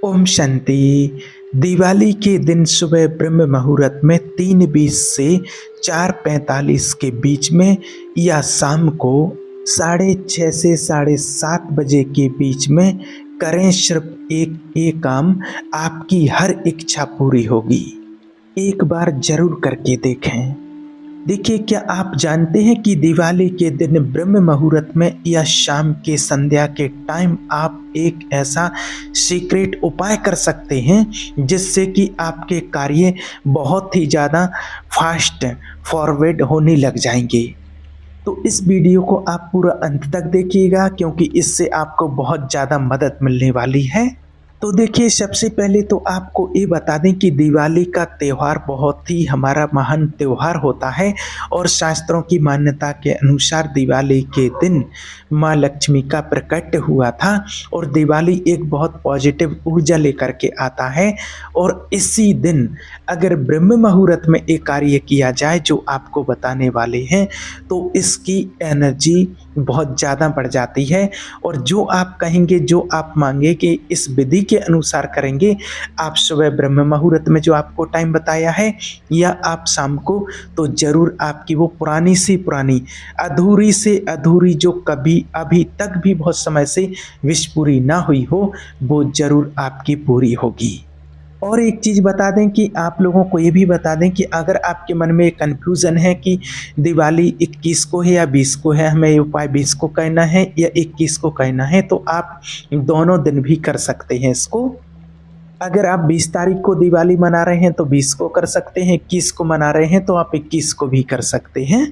ओम शांति। दिवाली के दिन सुबह ब्रह्म मुहूर्त में 3:20 से 4:45 के बीच में या शाम को 6:30 से 7:30 बजे के बीच में करें। सिर्फ एक काम, आपकी हर इच्छा पूरी होगी। एक बार जरूर करके देखें। देखिए, क्या आप जानते हैं कि दिवाली के दिन ब्रह्म मुहूर्त में या शाम के संध्या के टाइम आप एक ऐसा सीक्रेट उपाय कर सकते हैं जिससे कि आपके कार्य बहुत ही ज़्यादा फास्ट फॉरवर्ड होने लग जाएंगे। तो इस वीडियो को आप पूरा अंत तक देखिएगा, क्योंकि इससे आपको बहुत ज़्यादा मदद मिलने वाली है। तो देखिए, सबसे पहले तो आपको ये बता दें कि दिवाली का त्यौहार बहुत ही हमारा महान त्यौहार होता है और शास्त्रों की मान्यता के अनुसार दिवाली के दिन माँ लक्ष्मी का प्रकट हुआ था और दिवाली एक बहुत पॉजिटिव ऊर्जा लेकर के आता है। और इसी दिन अगर ब्रह्म मुहूर्त में एक कार्य किया जाए जो आपको बताने वाले हैं, तो इसकी एनर्जी बहुत ज़्यादा बढ़ जाती है। और जो आप कहेंगे, जो आप मांगेंगे, इस विधि के अनुसार करेंगे, आप सुबह ब्रह्म मुहूर्त में जो आपको टाइम बताया है या आप शाम को, तो ज़रूर आपकी वो पुरानी से पुरानी, अधूरी से अधूरी, जो कभी अभी तक भी बहुत समय से विश पूरी ना हुई हो, वो ज़रूर आपकी पूरी होगी। और एक चीज़ बता दें कि आप लोगों को ये भी बता दें कि अगर आपके मन में एक कन्फ्यूज़न है कि दिवाली 21 को है या 20 को है, हमें ये उपाय 20 को करना है या 21 को करना है, तो आप दोनों दिन भी कर सकते हैं इसको। अगर आप 20 तारीख को दिवाली मना रहे हैं तो 20 को कर सकते हैं, 21 को मना रहे हैं तो आप 21 को भी कर सकते हैं।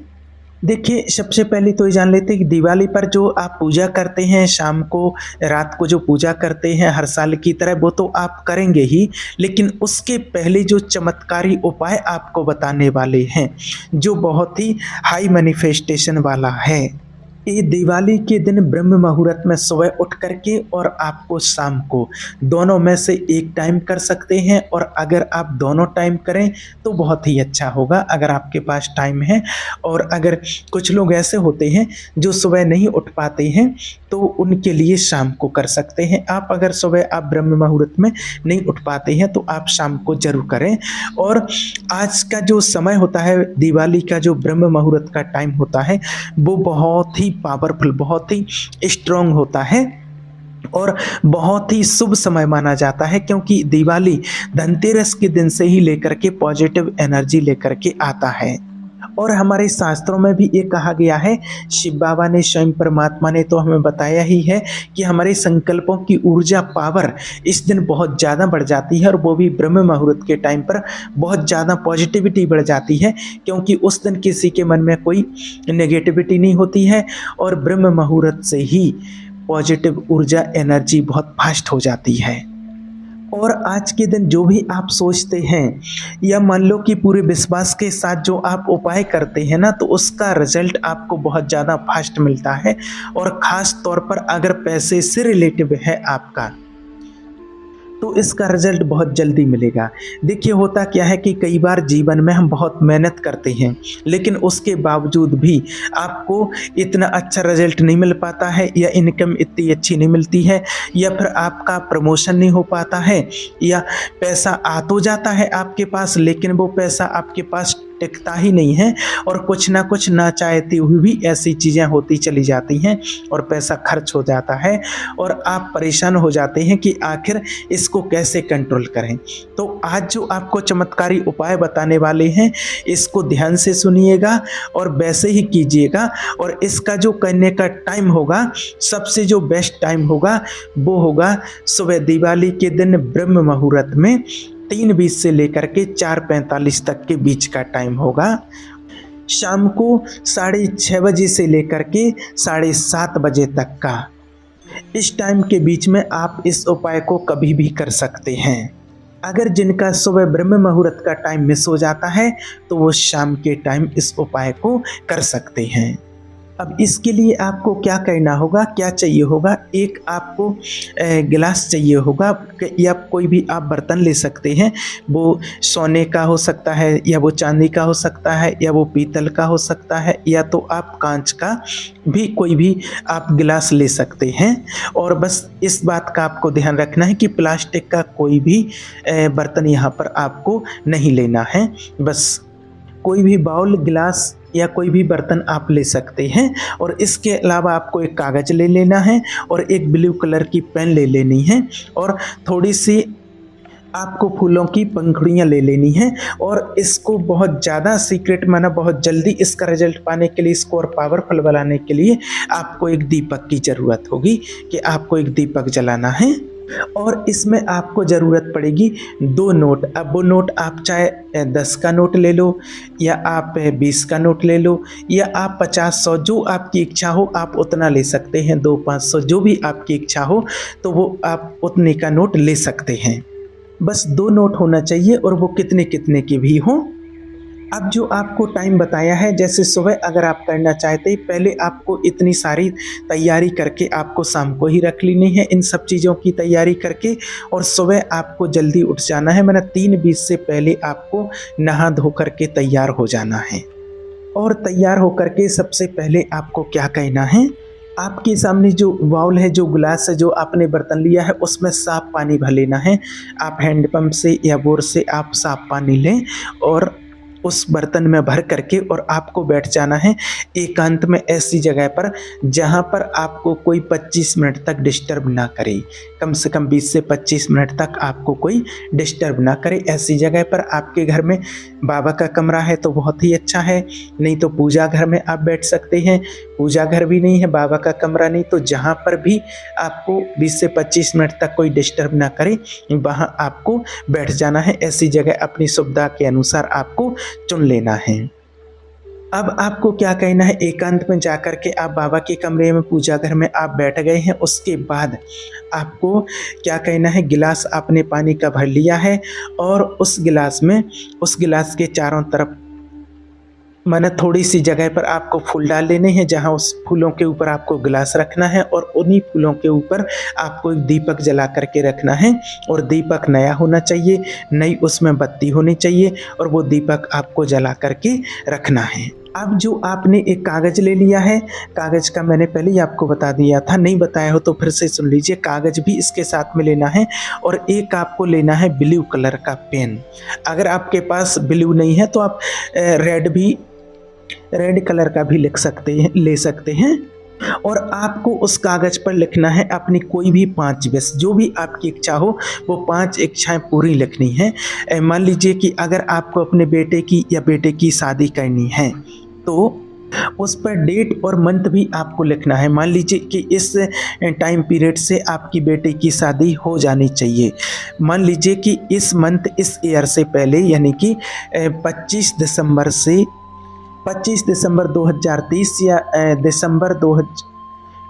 देखिए, सबसे पहले तो ये जान लेते हैं कि दिवाली पर जो आप पूजा करते हैं, शाम को, रात को जो पूजा करते हैं हर साल की तरह, वो तो आप करेंगे ही, लेकिन उसके पहले जो चमत्कारी उपाय आपको बताने वाले हैं, जो बहुत ही हाई मैनिफेस्टेशन वाला है। ये दिवाली के दिन ब्रह्म मुहूर्त में सुबह उठ करके और आपको शाम को, दोनों में से एक टाइम कर सकते हैं। और अगर आप दोनों टाइम करें तो बहुत ही अच्छा होगा, अगर आपके पास टाइम है। और अगर कुछ लोग ऐसे होते हैं जो सुबह नहीं उठ पाते हैं, तो उनके लिए शाम को कर सकते हैं आप। अगर सुबह आप ब्रह्म मुहूर्त में नहीं उठ पाते हैं तो आप शाम को जरूर करें। और आज का जो समय होता है, दिवाली का जो ब्रह्म मुहूर्त का टाइम होता है, वो बहुत ही पावरफुल, बहुत ही स्ट्रॉन्ग होता है और बहुत ही शुभ समय माना जाता है, क्योंकि दिवाली धनतेरस के दिन से ही लेकर के पॉजिटिव एनर्जी लेकर के आता है। और हमारे शास्त्रों में भी ये कहा गया है, शिव बाबा ने, स्वयं परमात्मा ने तो हमें बताया ही है कि हमारे संकल्पों की ऊर्जा, पावर इस दिन बहुत ज़्यादा बढ़ जाती है। और वो भी ब्रह्म मुहूर्त के टाइम पर बहुत ज़्यादा पॉजिटिविटी बढ़ जाती है, क्योंकि उस दिन किसी के मन में कोई नेगेटिविटी नहीं होती है और ब्रह्म मुहूर्त से ही पॉजिटिव ऊर्जा, एनर्जी बहुत फास्ट हो जाती है। और आज के दिन जो भी आप सोचते हैं या मान लो कि पूरे विश्वास के साथ जो आप उपाय करते हैं ना, तो उसका रिजल्ट आपको बहुत ज़्यादा फास्ट मिलता है। और ख़ास तौर पर अगर पैसे से रिलेटिव है आपका, तो इसका रिजल्ट बहुत जल्दी मिलेगा। देखिए, होता क्या है कि कई बार जीवन में हम बहुत मेहनत करते हैं, लेकिन उसके बावजूद भी आपको इतना अच्छा रिजल्ट नहीं मिल पाता है, या इनकम इतनी अच्छी नहीं मिलती है, या फिर आपका प्रमोशन नहीं हो पाता है, या पैसा आ तो जाता है आपके पास, लेकिन वो पैसा आपके पास टिकता ही नहीं है। और कुछ ना कुछ ना चाहती हुई भी ऐसी चीज़ें होती चली जाती हैं और पैसा खर्च हो जाता है और आप परेशान हो जाते हैं कि आखिर इसको कैसे कंट्रोल करें। तो आज जो आपको चमत्कारी उपाय बताने वाले हैं, इसको ध्यान से सुनिएगा और वैसे ही कीजिएगा। और इसका जो करने का टाइम होगा, सबसे जो बेस्ट टाइम होगा, वो होगा सुबह दिवाली के दिन ब्रह्म मुहूर्त में 3:20 से लेकर के 4:45 तक के बीच का टाइम होगा। शाम को 6:30 बजे से लेकर के 7:30 बजे तक का, इस टाइम के बीच में आप इस उपाय को कभी भी कर सकते हैं। अगर जिनका सुबह ब्रह्म मुहूर्त का टाइम मिस हो जाता है, तो वो शाम के टाइम इस उपाय को कर सकते हैं। अब इसके लिए आपको क्या करना होगा, क्या चाहिए होगा, एक आपको गिलास चाहिए होगा या कोई भी आप बर्तन ले सकते हैं। वो सोने का हो सकता है या वो चांदी का हो सकता है या वो पीतल का हो सकता है या तो आप कांच का भी कोई भी आप गिलास ले सकते हैं। और बस इस बात का आपको ध्यान रखना है कि प्लास्टिक का कोई भी बर्तन यहाँ पर आपको नहीं लेना है। बस कोई भी बाउल, गिलास या कोई भी बर्तन आप ले सकते हैं। और इसके अलावा आपको एक कागज़ ले लेना है और एक ब्लू कलर की पेन ले लेनी है और थोड़ी सी आपको फूलों की पंखुड़ियाँ ले लेनी है। और इसको बहुत ज़्यादा सीक्रेट माना, बहुत जल्दी इसका रिजल्ट पाने के लिए, इसको और पावरफुल बनाने के लिए आपको एक दीपक की ज़रूरत होगी कि आपको एक दीपक जलाना है। और इसमें आपको ज़रूरत पड़ेगी 2 नोट। अब वो नोट आप चाहे 10 का नोट ले लो या आप 20 का नोट ले लो या आप 50-100 जो आपकी इच्छा हो आप उतना ले सकते हैं। 200-500 जो भी आपकी इच्छा हो तो वो आप उतने का नोट ले सकते हैं। बस 2 नोट होना चाहिए और वो कितने कितने के भी हों। अब जो आपको टाइम बताया है, जैसे सुबह अगर आप करना चाहते हैं, पहले आपको इतनी सारी तैयारी करके आपको शाम को ही रख लेनी है, इन सब चीज़ों की तैयारी करके। और सुबह आपको जल्दी उठ जाना है, मैंने 3:20 से पहले आपको नहा धो करके तैयार हो जाना है। और तैयार होकर के सबसे पहले आपको क्या कहना है, आपके सामने जो बाउल है, जो गिलास है, जो आपने बर्तन लिया है, उसमें साफ पानी भर लेना है। आप हैंडपंप से या बोर से आप साफ पानी लें और उस बर्तन में भर करके और आपको बैठ जाना है एकांत में, ऐसी जगह पर जहाँ पर आपको कोई 25 मिनट तक डिस्टर्ब ना करे। कम से कम 20 से 25 मिनट तक आपको कोई डिस्टर्ब ना करे। ऐसी जगह पर आपके घर में बाबा का कमरा है तो बहुत ही अच्छा है, नहीं तो पूजा घर में आप बैठ सकते हैं। पूजा घर भी नहीं है, बाबा का कमरा नहीं, तो जहाँ पर भी आपको 20 से 25 मिनट तक कोई डिस्टर्ब ना करे वहाँ आपको बैठ जाना है। ऐसी जगह अपनी सुविधा के अनुसार आपको चुन लेना है। अब आपको क्या कहना है, एकांत में जाकर के आप बाबा के कमरे में, पूजा घर में आप बैठ गए हैं। उसके बाद आपको क्या कहना है, गिलास आपने पानी का भर लिया है और उस गिलास के चारों तरफ माना थोड़ी सी जगह पर आपको फूल डाल लेने हैं, जहां उस फूलों के ऊपर आपको गिलास रखना है और उन्हीं फूलों के ऊपर आपको एक दीपक जला करके रखना है। और दीपक नया होना चाहिए, नई उसमें बत्ती होनी चाहिए और वो दीपक आपको जला करके रखना है। अब जो आपने एक कागज़ ले लिया है, कागज़ का मैंने पहले ही आपको बता दिया था, नहीं बताया हो तो फिर से सुन लीजिए। कागज़ भी इसके साथ में लेना है और एक आपको लेना है ब्लू कलर का पेन। अगर आपके पास ब्लू नहीं है तो आप रेड कलर का भी ले सकते हैं। और आपको उस कागज़ पर लिखना है अपनी कोई भी 5 विश, जो भी आपकी इच्छा हो वो 5 इच्छाएं पूरी लिखनी है। मान लीजिए कि अगर आपको अपने बेटे की या बेटे की शादी करनी है तो उस पर डेट और मंथ भी आपको लिखना है। मान लीजिए कि इस टाइम पीरियड से आपकी बेटे की शादी हो जानी चाहिए। मान लीजिए कि इस मंथ, इस ईयर से पहले, यानी कि 25 दिसंबर 2030 या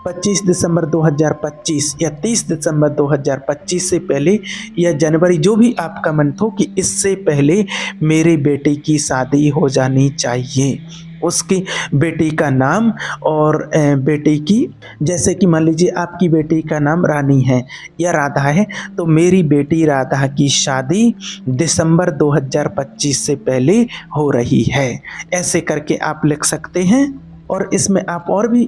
25 दिसंबर 2025 या 30 दिसंबर 2025 से पहले या जनवरी, जो भी आपका मंथ हो, कि इससे पहले मेरे बेटे की शादी हो जानी चाहिए। उसकी बेटी का नाम और बेटे की, जैसे कि मान लीजिए आपकी बेटी का नाम रानी है या राधा है, तो मेरी बेटी राधा की शादी दिसंबर 2025 से पहले हो रही है। ऐसे करके आप लिख सकते हैं। और इसमें आप और भी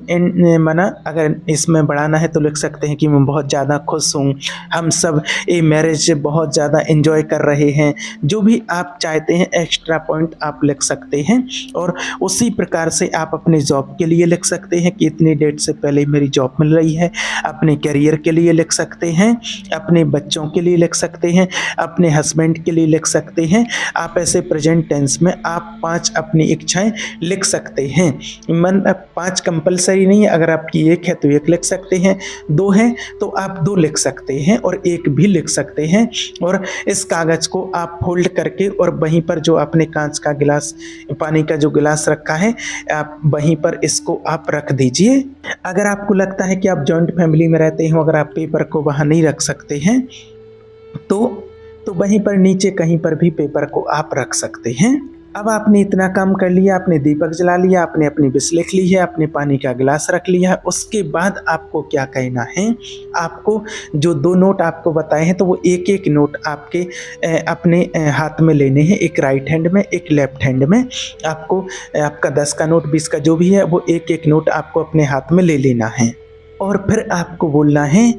माना अगर इसमें बढ़ाना है तो लिख सकते हैं कि मैं बहुत ज़्यादा खुश हूँ, हम सब ये मैरिज बहुत ज़्यादा एंजॉय कर रहे हैं। जो भी आप चाहते हैं एक्स्ट्रा पॉइंट आप लिख सकते हैं। और उसी प्रकार से आप अपने जॉब के लिए लिख सकते हैं कि इतनी डेट से पहले मेरी जॉब मिल रही है। अपने करियर के लिए लिख सकते हैं, अपने बच्चों के लिए लिख सकते हैं, अपने हस्बैंड के लिए लिख सकते हैं। आप ऐसे प्रेजेंट टेंस में आप 5 अपनी इच्छाएँ लिख सकते हैं। 5 कंपलसरी नहीं है, अगर आपकी 1 है तो 1 लिख सकते हैं, 2 है तो आप 2 लिख सकते हैं और 1 भी लिख सकते हैं। और इस कागज़ को आप फोल्ड करके और वहीं पर जो आपने कांच का गिलास, पानी का जो गिलास रखा है, आप वहीं पर इसको आप रख दीजिए। अगर आपको लगता है कि आप जॉइंट फैमिली में रहते हो, अगर आप पेपर को वहाँ नहीं रख सकते हैं तो वहीं पर नीचे कहीं पर भी पेपर को आप रख सकते हैं। अब आपने इतना काम कर लिया, आपने दीपक जला लिया, आपने अपनी विश लिख ली है, आपने पानी का गिलास रख लिया है। उसके बाद आपको क्या कहना है, आपको जो 2 नोट आपको बताए हैं तो वो एक-एक नोट आपके अपने हाथ में लेने हैं, एक राइट हैंड में, एक लेफ्ट हैंड में। आपको आपका 10 का नोट, 20 का जो भी है वो एक-एक नोट आपको अपने हाथ में ले लेना है और फिर आपको बोलना है,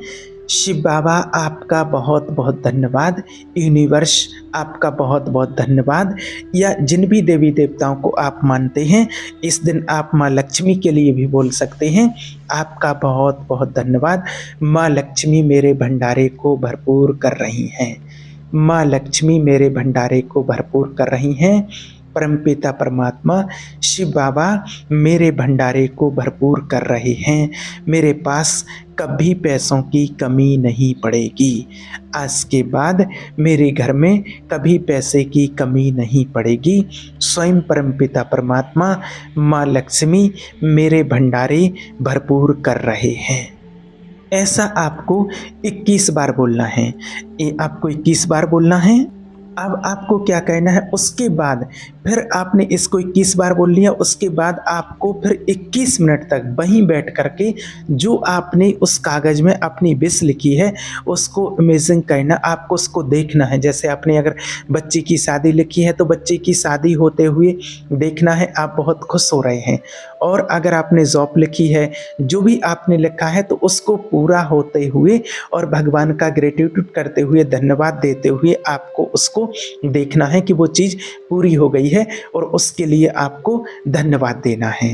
शिव बाबा आपका बहुत बहुत धन्यवाद, यूनिवर्स आपका बहुत बहुत धन्यवाद, या जिन भी देवी देवताओं को आप मानते हैं, इस दिन आप माँ लक्ष्मी के लिए भी बोल सकते हैं, आपका बहुत बहुत धन्यवाद। माँ लक्ष्मी मेरे भंडारे को भरपूर कर रही हैं, माँ लक्ष्मी मेरे भंडारे को भरपूर कर रही हैं। परमपिता परमात्मा शिव बाबा मेरे भंडारे को भरपूर कर रहे हैं, मेरे पास कभी पैसों की कमी नहीं पड़ेगी। आज के बाद मेरे घर में कभी पैसे की कमी नहीं पड़ेगी। स्वयं परमपिता परमात्मा माँ लक्ष्मी मेरे भंडारे भरपूर कर रहे हैं। ऐसा आपको 21 बार बोलना है। ये आपको 21 बार बोलना है। अब आपको क्या कहना है, उसके बाद फिर आपने इसको 21 बार बोल लिया, उसके बाद आपको फिर 21 मिनट तक वहीं बैठ करके जो आपने उस कागज़ में अपनी विश लिखी है उसको इमेजिन करना, आपको उसको देखना है। जैसे आपने अगर बच्चे की शादी लिखी है तो बच्चे की शादी होते हुए देखना है, आप बहुत खुश हो रहे हैं। और अगर आपने जॉब लिखी है, जो भी आपने लिखा है तो उसको पूरा होते हुए और भगवान का ग्रेटिट्यूड करते हुए, धन्यवाद देते हुए आपको उसको देखना है कि वो चीज़ पूरी हो गई है और उसके लिए आपको धन्यवाद देना है।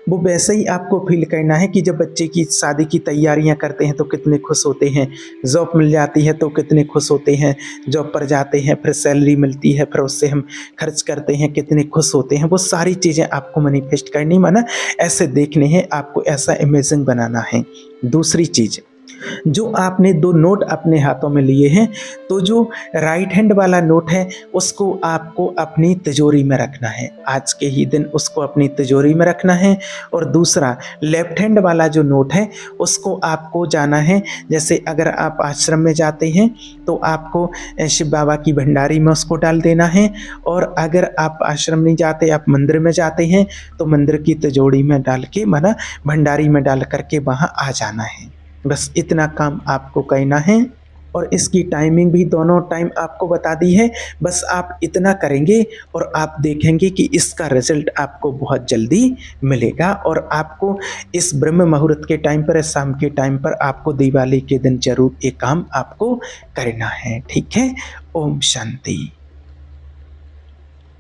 वो वैसे ही आपको फील करना है कि जब बच्चे की शादी की तैयारियां करते हैं तो कितने खुश होते हैं, जॉब मिल जाती है तो कितने खुश होते हैं, जॉब पर जाते हैं फिर सैलरी मिलती है फिर उससे हम खर्च करते हैं, कितने खुश होते हैं। वो सारी चीज़ें आपको मैनिफेस्ट करनी, माना ऐसे देखने हैं, आपको ऐसा इमेजिन बनाना है। दूसरी चीज़, जो आपने 2 नोट अपने हाथों में लिए हैं तो जो राइट हैंड वाला नोट है उसको आपको अपनी तिजोरी में रखना है, आज के ही दिन उसको अपनी तिजोरी में रखना है। और दूसरा लेफ्ट हैंड वाला जो नोट है उसको आपको जाना है, जैसे अगर आप आश्रम में जाते हैं तो आपको शिव बाबा की भंडारी में उसको डाल देना है, और अगर आप आश्रम नहीं जाते, आप मंदिर में जाते हैं तो मंदिर की तिजोरी में डाल के, माना भंडारी में डाल करके वहाँ आ जाना है। बस इतना काम आपको करना है और इसकी टाइमिंग भी दोनों टाइम आपको बता दी है। बस आप इतना करेंगे और आप देखेंगे कि इसका रिजल्ट आपको बहुत जल्दी मिलेगा। और आपको इस ब्रह्म मुहूर्त के टाइम पर, शाम के टाइम पर आपको दिवाली के दिन जरूर ये काम आपको करना है। ठीक है, ओम शांति।